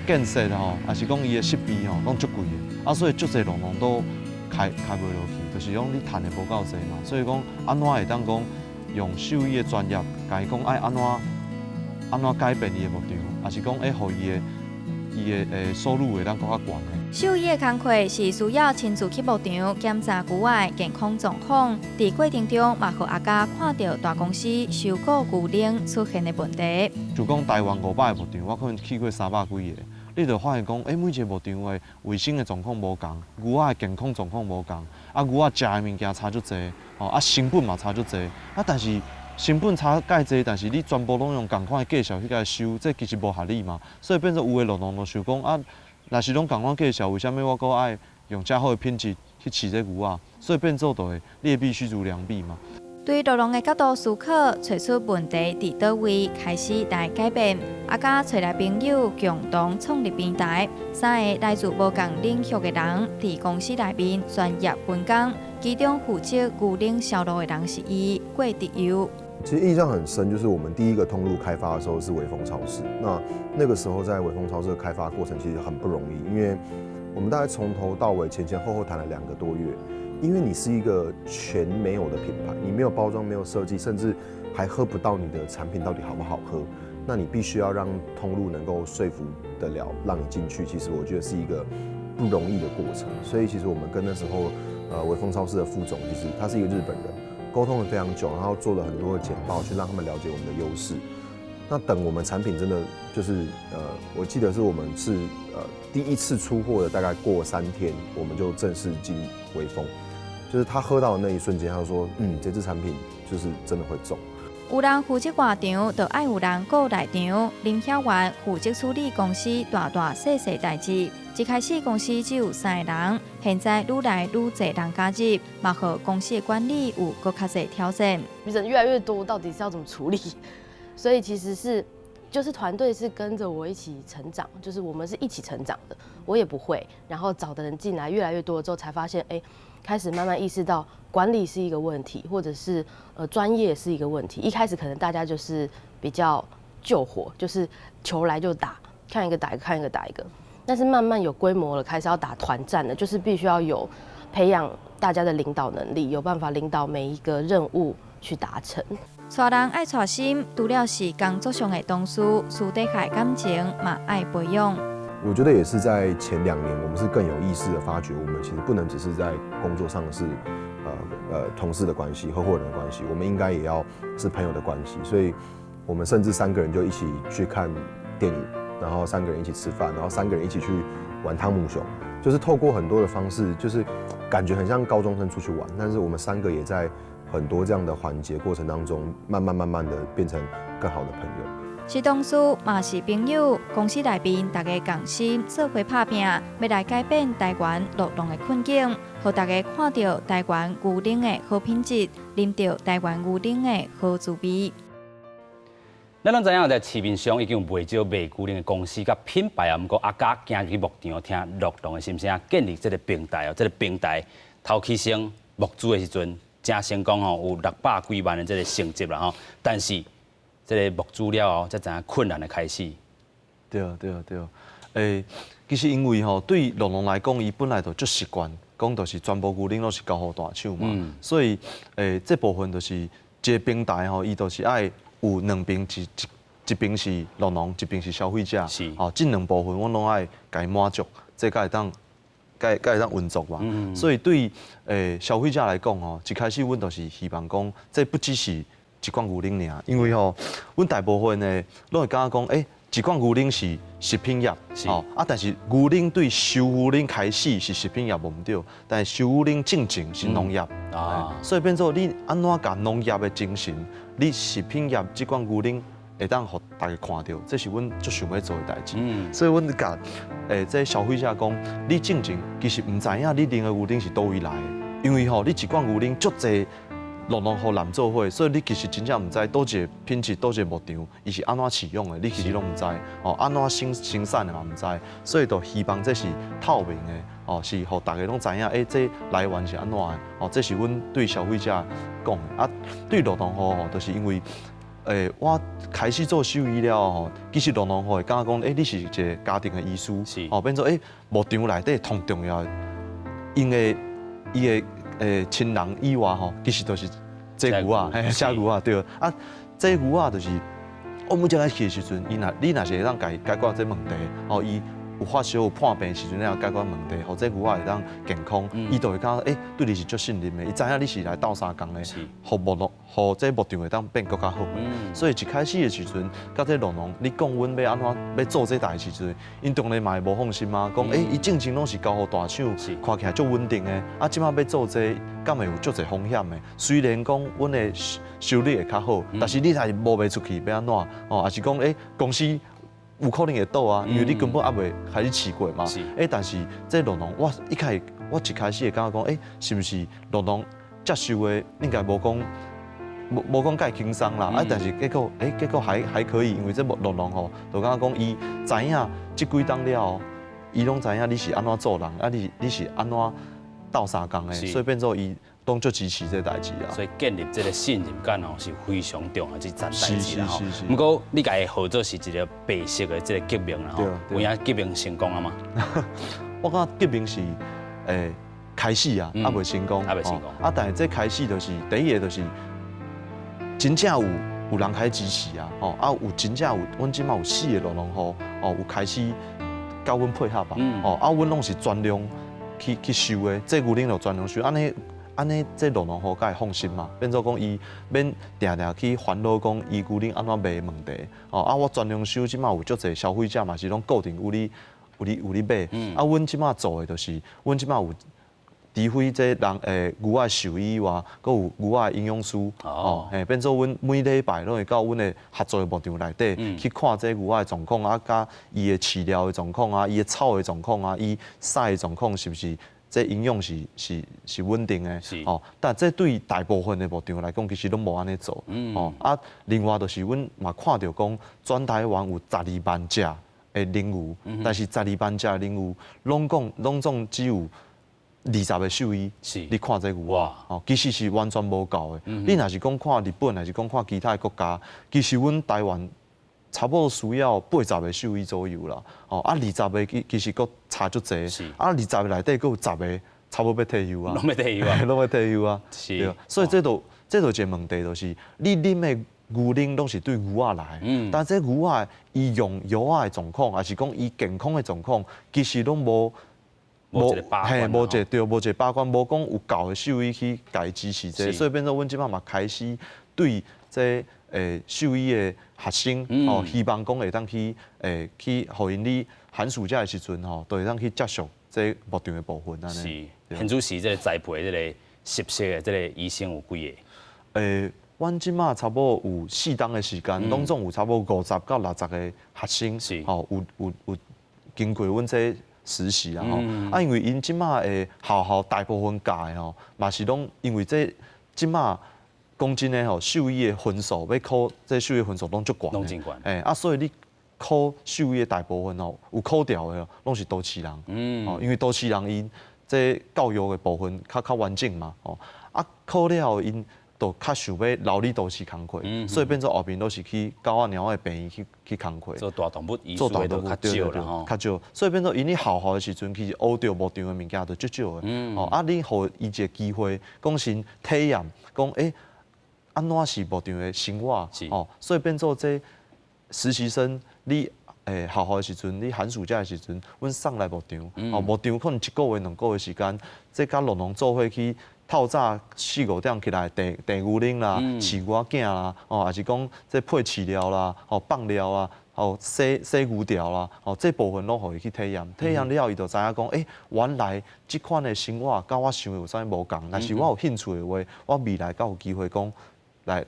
建设吼，也是讲伊的设备吼，拢足贵的，啊，所以足侪鹿农都开袂落去，就是讲你赚的无够侪嘛，所以讲安怎会当讲用兽医的专业，甲伊讲爱安怎改变伊的牧场，也是讲互伊的收入会当更较悬的。兽医的工课是需要亲自去牧场检查牛仔健康状况，在过程中嘛，互阿家看到大公司收购牛奶出现的问题。就讲台湾500个牧场，我可能去过300几个，你就发现讲，每一个牧场的卫生的状况无同，牛仔的健康状况无同，啊，牛仔食的物件差足侪，哦，啊，成本嘛差足侪，啊，但是成本差介侪，但是你全部拢用同款的介绍去甲伊收，这其实无合理嘛，所以变成有的鹿农就想讲啊。若是拢同款介绍，为虾米我搁爱用遮好的品质去饲这牛仔？所以变做就会劣币驱逐良币嘛。对鹿农的角度思考，找出问题伫倒位，开始来改变。阿家找来朋友，共同创立平台，3个来自无同领域的人，伫公司内面专业分工。其中负责牛奶销售的人是伊郭德友。其实印象很深，就是我们第一个通路开发的时候是微风超市。那个时候在微风超市的开发过程其实很不容易，因为我们大概从头到尾前后谈了2个多月。因为你是一个全没有的品牌，你没有包装，没有设计，甚至还喝不到你的产品到底好不好喝，那你必须要让通路能够说服得了，让你进去。其实我觉得是一个不容易的过程。所以其实我们跟那时候微风超市的副总，其实他是一个日本人，沟通了非常久，然后做了很多的简报，去让他们了解我们的优势。那等我们产品真的就是我记得是我们是第一次出货的，大概过3天，我们就正式进微风。就是他喝到的那一瞬间，他就说：“这支产品就是真的会中。”有人负责外场，就爱有人顾内场。林晓元负责处理公司大大小小代志。一开始公司只有3个人，现在愈来愈多人加入，嘛和公司的管理有更较侪挑战。人越来越多，到底是要怎么处理？所以其实就是团队是跟着我一起成长，就是我们是一起成长的。我也不会，然后找的人进来越来越多了之后，才发现，开始慢慢意识到管理是一个问题，或者是专业是一个问题。一开始可能大家就是比较救火，就是球来就打，看一个打一个，看一个打一个。但是慢慢有规模了，开始要打团战了，就是必须要有培养大家的领导能力，有办法领导每一个任务去达成。带人爱带心，除了是工作上的同事，私底下的感情嘛爱培养。我觉得也是在前2年，我们是更有意识的发觉，我们其实不能只是在工作上是同事的关系、合伙人的关系，我们应该也要是朋友的关系。所以，我们甚至3个人就一起去看电影，然后3个人一起吃饭，然后3个人一起去玩汤姆熊，就是透过很多的方式，就是感觉很像高中生出去玩，但是我们3个也在很多这样的环节过程当中，慢慢的变成更好的朋友。是同事，嘛是朋友。公司内面大家共心，做伙打拼，要来改变台湾落农的困境，让大家看到台湾牛奶的好品质，啉到台湾牛奶的好滋味。咱拢知影，在市面上已经有袂少卖牛奶的公司甲品牌啊，毋过阿家今日去牧场听乐农的心声，建立这个平台哦，这个平台头起先募资的时阵，正成功吼，有600几万的这个成绩啦吼，但是这个募资了后，才知影困难的开始。对，其实因为吼，对乐农来讲，伊本来就足习惯，讲就是全部牛奶拢是交互大厂嘛，所以这部分就是一个平台吼，伊就是爱有2边一边是乐农，一边是消费者，吼，这2部分我拢爱甲伊满足，这才会当运作嘛。所以对消费者来讲吼，一开始阮就是希望讲，这不只是一罐牛奶尔，因为吼，阮大部分呢，拢会感觉讲，一罐牛奶是食品业，但是牛奶对收牛奶开始是食品业无毋对，但是收牛奶正经是农业，所以变做你安怎甲农业的精神，你食品业这罐牛奶会当互大家看到，这是阮最想要做的代志。所以阮甲这消费者讲，你正经其实毋知影你啉的牛奶是倒位来的，因为吼你一罐牛奶足济。乐农互南做伙，所以你其实真正毋知倒一个品质、倒一个牧场，伊是安怎饲养的，你其实拢毋知，安怎生产的嘛毋知，所以就希望这是透明的，是互大家拢知影，这来源是安怎的，这是阮对消费者讲的。啊，对乐农户就是因为，我开始做兽医了吼，其实乐农户会感觉讲，你是一个家庭的医师，变做牧场内底同重要的，伊的亲人以外吼，其实都是这牛啊，这牛啊，对啊，这牛啊就是我每只来去的时阵，你若是会当解决这问题，伊有发烧有破病的时阵，了解决问题，或者牛啊会当健康，伊就会感觉对你是足信任的，伊知影你是来斗相共的，互这牧场会当变更较好。所以一开始的时阵，甲这乐农，你讲阮要安怎要做这代志时阵，因当然嘛会无放心嘛，讲伊正经拢是交互大厂，看起来足稳定的，啊，即马要做这，敢会有足侪风险的。虽然讲阮的收入会较好，但是你若是摸袂出去，要安怎？还是讲公司有可能会倒啊，因为你根本还未开始试过嘛。但是这乐农，我一开始会感觉讲，是不是乐农接受的应该无讲介轻松啦，但是结果还可以，因为这乐农吼，就感觉讲伊知影即几档了，伊拢知影你是安怎做人，你是安怎斗相共的，所以变做伊当足支持这代志啊。所以建立这个信任感哦是非常重要，这件代志啦吼。不过你家的合作是一个白色的这个革命啦吼，有影革命成功了吗？我感觉革命是开始啊，还未成功，但是这开始就是第一个就是。真正有人开始支持啊，有真正有，阮即马有4个乐农户，有开始甲阮配合啊，阮拢是专量去收的，这牛奶就专量收，安尼这乐农户才会放心嘛，变做讲伊免定去烦恼讲伊牛奶安怎卖问题，我专量收，即马有足侪消费者嘛是拢固定有你买，阮即马做的就是，阮即马有除非这人牛仔兽医以外，佮有牛仔营养师变做阮每礼拜拢会到阮的合作的牧场内底去看这牛仔的状况啊，甲伊的饲料的状况啊，伊的草的状况啊，伊屎的状况是不是这营养是稳定的？但这对大部分的牧场来讲，其实拢无安尼做。另外就是阮嘛看到讲，全台湾有12万只的羚牛，但是12万只的羚牛拢总只有20个兽医，你看这牛仔，其实是完全无够的。你若是讲看日本，还是讲看其他的国家，其实阮台湾差不多需要80个兽医左右啦。20个其实佫差足济。20个内底佫有10个差不多要退休啊。拢要退休啊。拢要退休啊。是。所以这就一个问题，就是你啉的牛奶拢是对牛仔来，但这牛仔伊用药仔的状况，还是讲伊健康的状况，其实拢无一个把关，无一个把关，无讲有够的兽医去家支持这，所以变做阮即摆嘛开始对这兽医的学生希望讲会当去互因哩寒暑假的时阵都会当去接触这牧场的部分安尼。是，现主是这个栽培这个熟悉的这个医生有几个？阮即马差不多有4档的时间，拢总有差不多50到60个学生，有经过阮这实习啊因为因即马的校大部分教的嘛是拢因为即马讲真的兽医的分数要考这兽医分数拢足悬，拢真悬。所以你考兽医的大部分有考掉的拢是都市人，因为都市人因这教育的部分较完整嘛，考了因都较想要留伫都市工课，所以变做后面都是去狗仔猫的病院去工课。做大动物医术的都较少啦吼。较少，所以变做因你校的时阵，其实学到牧场的物件都足少的。你互伊一个机会，讲先体验，讲安怎是牧场的生活，所以变做这实习生，你校的时阵，你寒暑假的时阵，阮送来牧场，牧场可能1个月、2个月时间，这甲农农做伙去。透早4、5点起来，订牛奶啦、饲牛仔囝啦，还是讲这配饲料啦、放料啊、洗牛条啦，这部分拢互伊去体验。体验了，伊就知影讲，原来这款的生活甲我想的有啥物无共。但是我有兴趣的话，我未来敢有机会讲来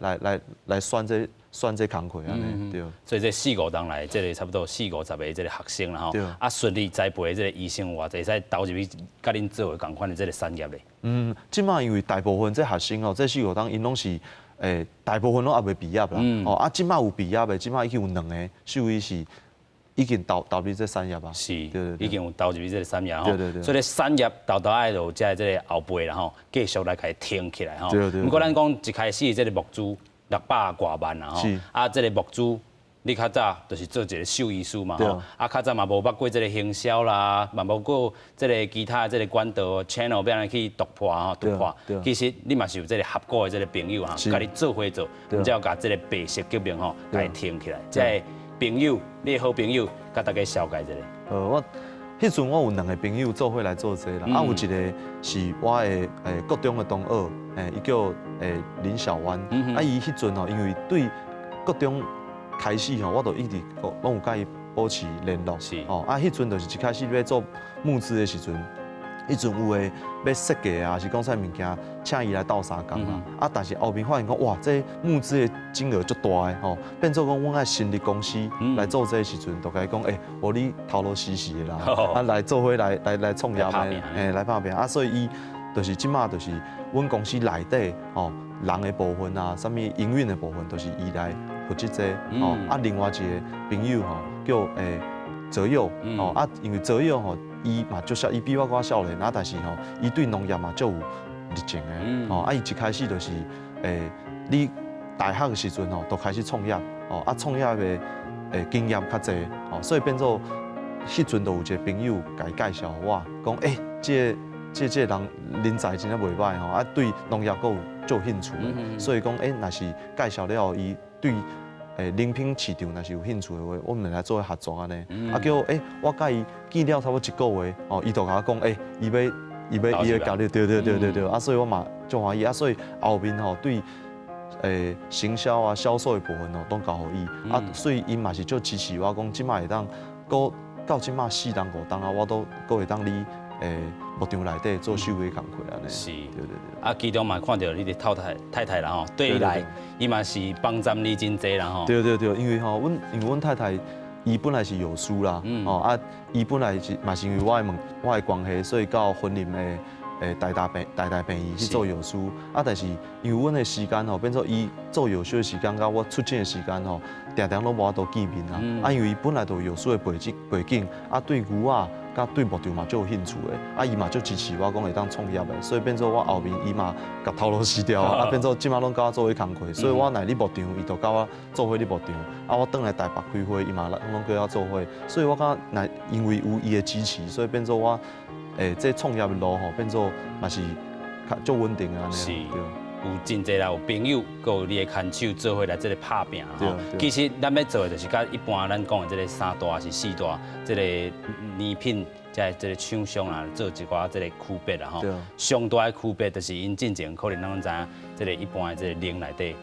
选这工课安尼，对。所以这4、5档来，这个差不多40、50个这个学生啦吼，顺利栽培这个医生有偌济使投入去甲恁做共款的这个产业咧。即马因为大部分这学生这4、5档因拢是大部分拢还未毕业啦，即马有毕业的，即马已经有2个兽医是已经投入这产业啊。是，已经有投入这个产业吼。对。所以产业爱有这个后辈啦吼，继续来甲伊挺起来吼。对。不过咱讲一开始这个牧猪600多万啦吼，这个牧猪。你较早就是做一个兽医师嘛吼，较早嘛无捌过这个行销啦，嘛无过这个其他这个管道 channel 要安尼去突破。其实你嘛是有这个合作的这个朋友哈，甲你做伙做，才有甲这个白色革命吼，甲伊挺起来。这个朋友，你的好朋友，甲大家绍介一下。我迄阵我有2个朋友做伙来做这啦，有一个是我的国中的同学，伊叫林小湾，伊迄阵因为对国中。开始我就一直拢有甲伊保持联络。迄阵就是一开始要做募资的时阵，迄阵有诶要设计啊，是讲啥物件，请伊来斗相共啦。但是后面发现讲，哇，这募资的金额足大诶，变做讲，阮爱成立公司来做这时阵，就甲伊讲，无你头路死死的啦，来做伙来创业来拍拼。所以伊就是即马就是阮公司内底人的部分啊，啥物营运的部分，都是伊来。负责这另外一个朋友叫泽佑因为泽佑伊嘛就是伊比我较少年但是伊对农业嘛足有热情的伊一开始就是你大学的时阵都开始创业创业的经验较济所以变做迄阵就有一个朋友甲伊介绍我讲这人人才真正袂歹对农业佫有足有兴趣的，所以讲若是介绍了伊对冷品市场若是有兴趣的话，我们来做合作安尼。叫我甲伊见了差不多1个月，伊就甲我讲伊要加入，对，所以我嘛足欢喜所以后面对行销啊销售的部分都交互伊所以伊嘛是足支持我讲，即摆会当到即摆4档5档我都会当你牧场内底做收尾工课安尼。是，对对对。啊，其中嘛看到你的太太啦吼，对伊来，伊嘛是帮衬你真济啦吼。对对对，因为阮太太伊本来是药师啦，伊本来嘛是因为我的关系，所以到婚姻的大大病院去做药师。但是因为阮的时间变做伊做药师的时间，甲我出诊的时间常常拢无法度见面啦。因为伊本来就有药师的背景，对牛仔甲对牧场嘛就有兴趣的，伊嘛就支持我讲会当创业的，所以变做我后面伊嘛甲头路死掉，变做即马拢甲我做伙工课，所以我来你牧场，伊就甲我做伙你牧场，我倒来台北开会，伊嘛拢跟我做伙，所以我感觉因为有伊的支持，所以变做我这创业的路变做嘛是较稳定啊。是。有真济啦，有朋友，佮有你的牵手做伙来这个拍拼吼。其实咱要做的就是甲一般咱讲的这个3大还是4大这个年品，在这个厂商啊做一寡这个区别啦吼。上大的区别就是因进前可能咱知影，这个一般的这个零内底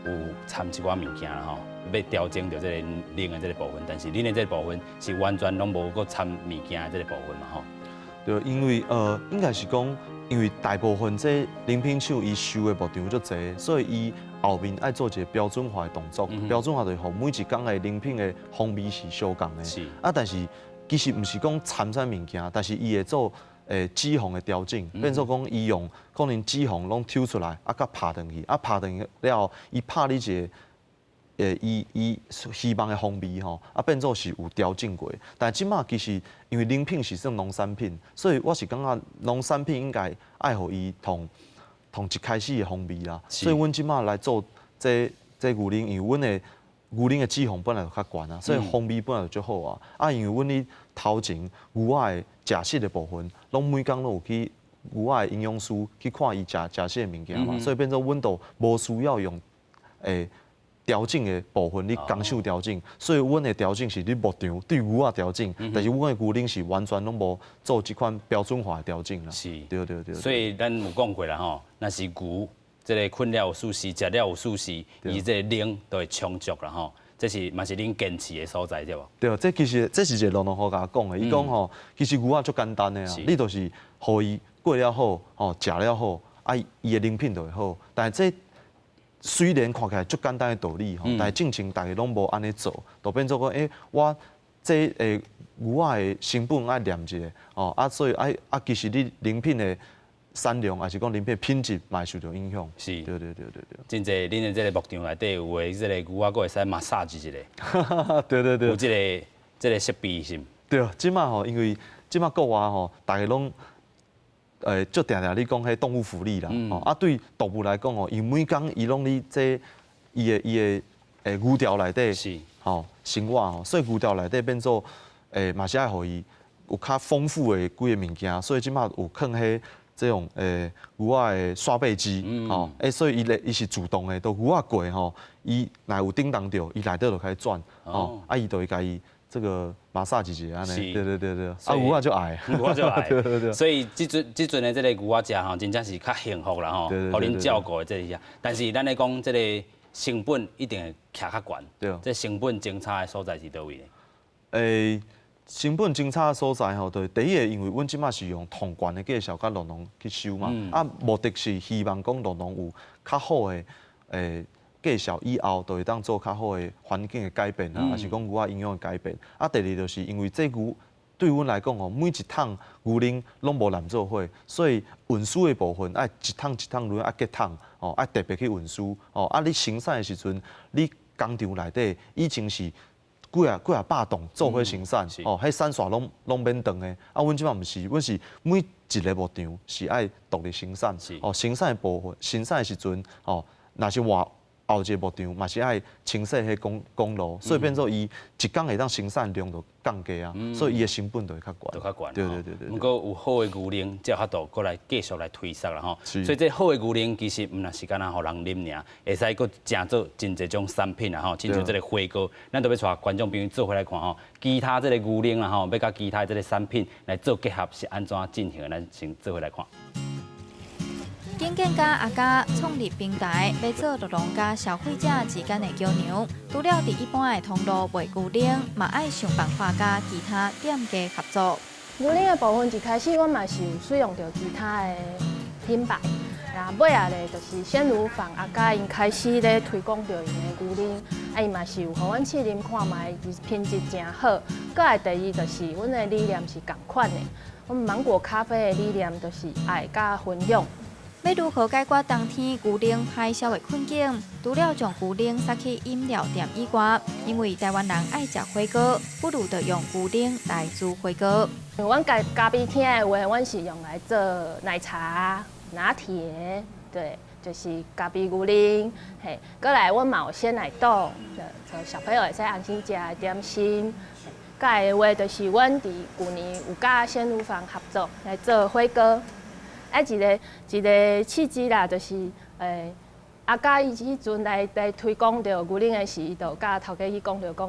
有掺一寡物件啦吼，要调整到这个零的这个部分，但是恁的这个部分是完全拢无佮掺物件的这个部分嘛吼。对，因为应该是讲。因为大部分这零品厂伊收的牧场足侪，所以伊后面爱做一个标准化的动作。标准化就是互每一工的零品的风味是相共的。是。但是其实毋是讲掺啥物件，但是伊会做脂肪的调整，变做讲伊用可能脂肪拢抽出来，甲拍转去，拍转去了后，伊拍你一个。伊希望的风味变做是有调整过。但即马其实因为零品是算农产品，所以我是感觉农产品应该爱互伊同一开始的风味啦。所以阮即马来做这牛奶，因为阮的牛奶的脂肪本来就较悬啊，所以风味本来就足好啊。因为阮哩头前牛仔的食食的部分，拢每工都有去牛仔的营养师去看伊食食的物件嘛，所以变做阮都无需要用调整的部分，你工厂调整，所以阮的调整是你牧场对牛仔调整，但是阮的牛奶是完全拢无做这款标准化的调整啦。是，对。所以咱有讲过啦吼，若是牛，这个困了有舒适，食了有舒适，伊这个量都会充足啦吼。这是嘛是恁坚持的所在对无？对，这其实这是一个农好甲我讲的，伊讲吼，其实牛仔足简单的啊，你就是互伊过了好，食了好，伊的饮品就会好，但是这。虽然看起来足简单的道理但是正经大家拢无安尼做，就变做讲我这牛仔的成本爱念一下所以其实你饮品的产量，还是讲饮品品质，嘛受到影响。是，对。真济恁的这个牧场内底有诶，这个牛仔佫会使massage一下。对。有这个设备是。对，即马因为即马国外大家拢。就常你讲迄动物福利啦，对动物来讲伊每工伊拢哩伊的牛条内底是生活所以牛条内底变做嘛是爱互伊有较丰富的几个物件，所以即马有放迄这种牛仔的刷背机所以伊是自动的，都牛仔过伊若有叮当着，伊内底就开始转伊就会甲伊。这个马萨几节安尼，对，牛仔就爱，牛仔就爱，对。所以即阵的这个牛仔食真正是较幸福啦互恁照顾的这些。但是咱咧讲这个成本一定会徛较悬，对。这成本争差的所在是倒位呢？成本争差的所在对，第一个因为阮即马是用同悬的价销甲农农去收嘛，目的是希望讲农农有较好的介绍以后，就会当做较好的环境的改变还是讲牛仔营养的改变。第二就是因为这牛对阮来讲每一桶牛奶拢无揽做伙，所以运输的部分爱一桶牛奶结桶爱特别去运输你生产的时阵，你工厂内底以前是几啊百栋做伙生产迄产线拢免长的阮即马毋是，阮是每一个牧场是爱独立生产生产的部分生产的时阵若是换。后一个牧场嘛是爱清洗迄公路，所以变做伊一工会当生产量就降低所以伊的成本就会较悬。对。不过有好的牛奶，才有法度过来继续来推销啦吼。所以这好的牛奶其实毋若是干那互人啉尔，会使佫正做真侪种产品啦吼，亲像这个花糕，咱都要带观众朋友做回来看吼，其他这个牛奶啦吼，要甲其他这个产品来做结合是安怎进行的，咱先做回来看。建甲阿家创立平台，要做农农甲消费者之间的桥梁。除了伫一般的通路卖牛奶，嘛爱想办法甲其他店家合作。牛奶的部分一开始我嘛是有使用到其他的品牌，然后尾仔咧就是鲜乳坊阿家因开始咧推广到因的牛奶，啊伊嘛是有互阮试啉看卖，品质真好。搁来第二就是阮的理念是共款的，阮芒果咖啡的理念就是爱甲分享。要如何解决冬天牛奶歹销的困境？除了将牛奶撒去饮料店以外，因为台湾人爱食火锅，不如就用牛奶来煮火锅。阮咖啡厅的话，阮是用来做奶茶、拿铁，对，就是咖啡牛奶。嘿，搁来阮嘛有鲜奶冻，就小朋友会使安心食的点心。再来的话，就是阮伫去年有甲鲜乳坊合作来做火锅。一个契机啦，就是阿家伊迄阵来推广着牛奶的时，伊就甲头家去讲着讲，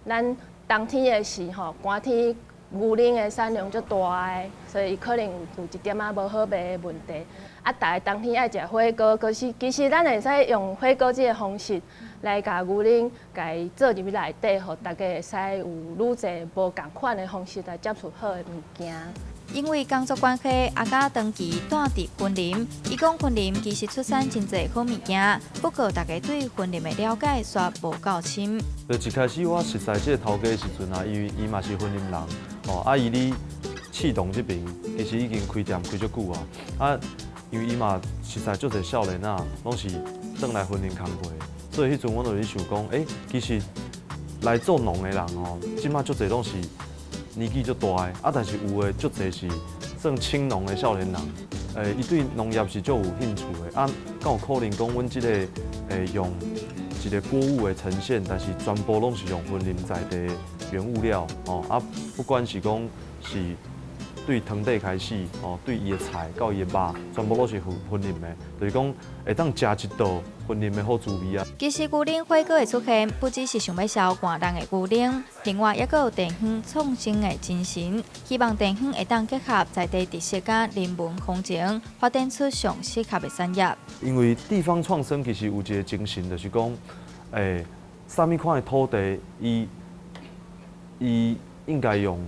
咱冬天的时吼，寒天牛奶的产量足大的，所以可能有一点仔无好卖的问题。啊，逐个冬天爱食火锅，可是其实咱会使用火锅这个方式来甲牛奶甲伊做入去内底，互大家会使有愈侪无共款的方式来接触好的物件。因为工作关系，阿家长期住伫云林。伊讲云林其实出产真侪好物件，不过大家对云林的了解煞无够深。就一开始我熟悉这个头家的时阵啊，因为伊嘛是云林人，哦，啊伊咧启东这边其实已经开店开足久啊，啊，因为伊嘛实在足侪少年啊，拢是转来云林工作，所以迄阵我就咧想讲，其实来做农的人哦，即马足侪拢是年纪足大的，啊，但是有的足侪是算青农的少年人，伊对农业是足有兴趣的，啊，敢有可能讲阮即个用一个果物的呈现，但是全部拢是用云林在地原物料哦，啊，不管是讲是对汤底开始哦，对伊的菜到伊的肉，全部都是云林的，就是讲会当食一道云林的好滋味啊。其实牛奶火锅的出现，不只是想要烧寒人的牛奶，另外也有地方创新的精神，希望地方会当结合在地特色甲人文风情，发展出上适合的产业。因为地方创生其实有一个精神，就是讲，啥物款的土地，伊应该用，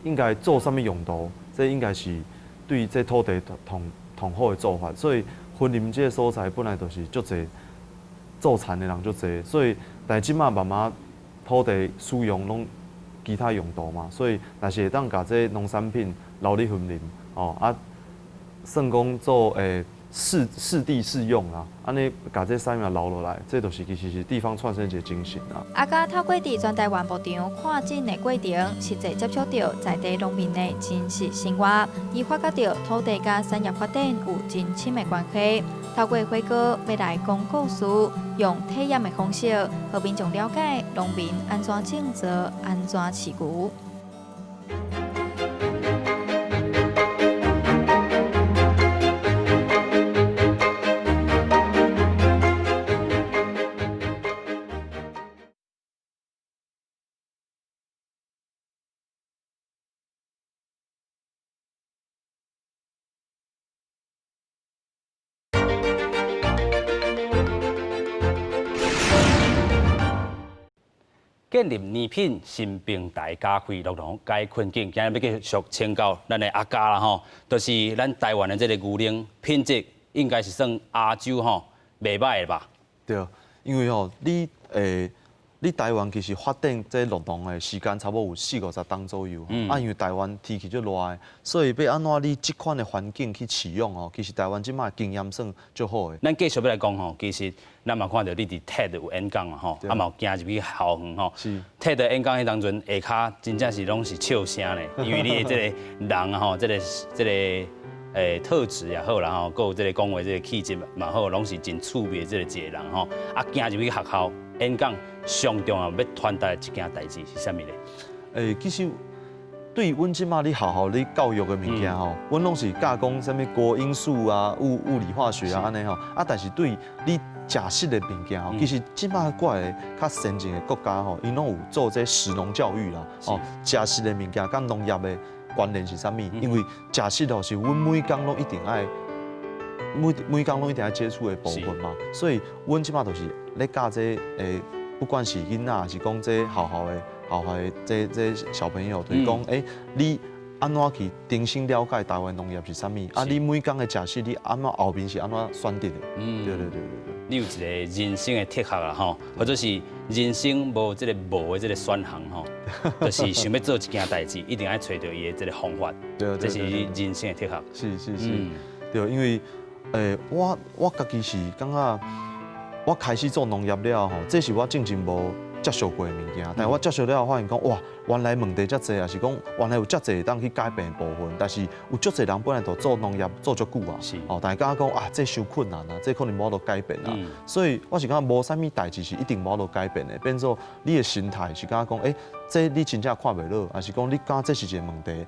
应该做啥物用途，这应该是对这土地同好的做法。所以云林这个所在本来就是足侪做田的人足侪，所以但即马慢慢土地使用拢其他用途嘛，所以若是会当把这农产品留伫云林，哦啊，算讲做适地适用啦，安尼把这产业留落来，这就是其实是地方创生一个精神啦。阿家透过伫全台湾牧场看诊的过程，实际接触到在地农民的真实生活，伊发觉到土地甲产业发展有真深的关系。透过火锅要来讲故事，用体验的方式，互民众了解农民安怎种植、安怎饲牛。建立年品新平台，加快乐农解困境。今日要继续请教咱的阿家啦吼，就是咱台湾的这个牛奶品质应该是算亚洲吼袂歹的吧？对，因为你台湾其实发展这乐农的时间差不多有40-50冬左右，因为台湾天气足热的，所以要安怎你这款的环境去饲养哦，其实台湾即马经验算足好的。咱继续要来讲吼，其实咱嘛看到你伫TED有演讲啊吼，啊嘛有行入去校园吼。TED 演讲迄当阵下骹真正是拢是笑声咧，因为你的这个人啊吼，这个特质也好啦吼，佮有这个讲话这个气质嘛好，拢是真趣味的这个一个人吼。啊，行入去学校演讲，上重要要传达的一件代志是啥物咧？其实对阮即马咧学校咧教育的物件吼，阮拢是教讲啥物国英数啊、物理化学啊安尼吼。啊，但是对你食食的物件吼，其实即马过来较先进的国家吼，因拢有做这食农教育啦。哦，食食的物件甲农业的关联是啥物？因为食食吼是阮每工拢一定爱。每工拢一定要接触的部分嘛，所以阮即马就是咧教这不管是囡仔还是讲这校的后来这小朋友就是讲，你安怎去重新了解台湾农业是啥物？啊，你每工的食食，你安怎后面是安怎选择的？对。你有一个人生的铁盒啦吼，或者是人生无这个无的这个选项吼，就是想要做一件代志，一定要找到伊的这个方法。对，这是人生的铁盒。是，对，因为我家己是感觉，我开始做农业了吼，这是我真正无接触过的物件，但我接触了，发现讲哇，原来问题遮济，也是讲原来有遮济当去改变的部分，但是有足济人本来就做农业做足久啊，但是感觉讲啊，这伤困难啊，这可能无得改变啊，所以我是感觉无啥物代志是一定无得改变的，变做你的心态是感觉讲，这你真正看袂落，还是讲你感觉这是一个问题，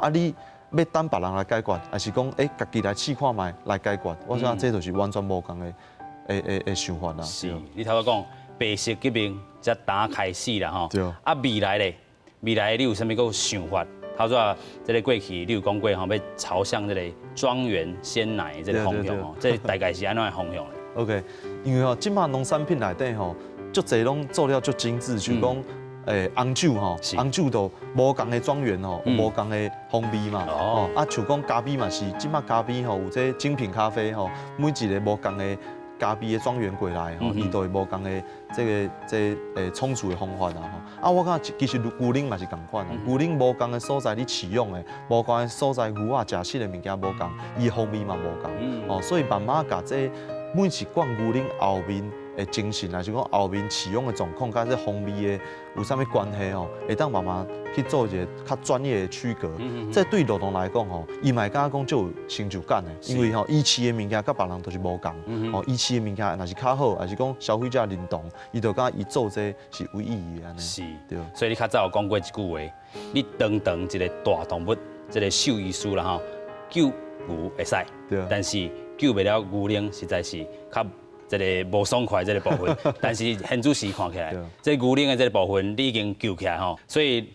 你要等别人来解决，还是讲家己来试看卖来解决，我想这就是完全无共的想法啦。是，你头先讲。白色革命才打开始啦吼，啊未来咧，未来你有啥物个想法？头先这个过去你有讲过吼，要朝向这个庄园鲜奶这个方向吼，这大概是安怎的方向咧 ？OK， 因为即马农产品内底吼，足侪拢做了足精致，像讲红酒吼，红酒都无共的庄园吼，无共的风味嘛。像讲咖啡嘛是，即马咖啡吼有这精品咖啡吼，每一个无共的。咖啡的庄园过来吼，伊都会无共的冲煮的方法啦吼。我感觉其实牛奶嘛是共款啊，牛奶无共的所在你饲养的，无共的所在牛仔食食的物件无共，伊风味嘛无共。所以慢慢甲这每一罐牛奶后面的精神，还是讲后面饲养的状况，甲这风味的有啥物关系吼？会当慢慢去做一个较专业的区隔。这对乐农来讲吼，伊嘛感觉讲就有成就感的，因为伊饲的物件甲别人都是无共。伊饲的物件若是较好，还是讲消费者认同，伊就感觉伊做这是有意义的安尼。是，对。所以你较早有讲过一句话，你当一个大动物，一个兽医师啦吼，救牛会使，但是救不了牛奶，实在是较。这个无爽快这个部分，但是现主时看起来，这牛奶的这个部分你已经救起来吼，所以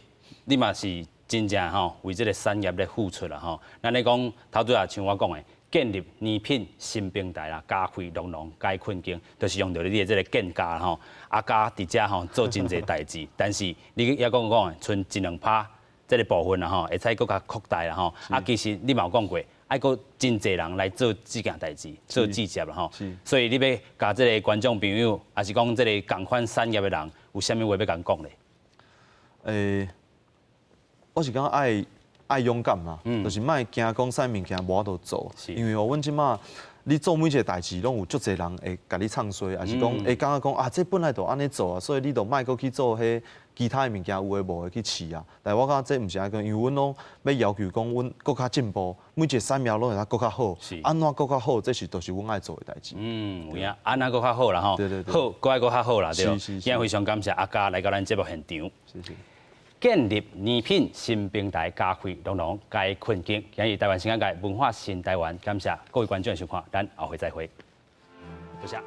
你嘛是真正吼为这个产业咧付出啦吼。咱咧讲头拄啊像我讲的，建立年品新平台啦，加开农解困境，就是用到你的这个建家吼，加伫遮吼做真侪代志。但是你也讲的，剩1-2%这个部分啦吼，会使更加扩大啦吼。其实你嘛有讲过。爱个真侪人来做这件代志，做记者啦吼，所以你要甲这个观众朋友，还是讲这个共款产业的人，有啥物话要甲讲咧？我是讲爱勇敢嘛，就是莫惊讲啥物件无法度做，因为阮即马你做每一个代志，拢有足侪人会甲你唱衰，还是讲会感觉讲啊，这本来就安尼做啊，所以你就莫搁去做迄其他的物件，有诶无诶去试啊。但我感觉这毋是安尼讲，因为阮拢要求讲，阮搁较进步，每一个产业拢会搁较好，安怎搁较好，这是都是阮爱做诶代志。有影，安怎搁较好啦吼，好，搁爱搁较好啦，对。今日非常感谢阿嘉来到咱节目现场。谢谢。建立年品新平台，加开农解困境。今日台湾新闻界文化新台湾，感谢各位观众的收看，咱后回再会。多谢。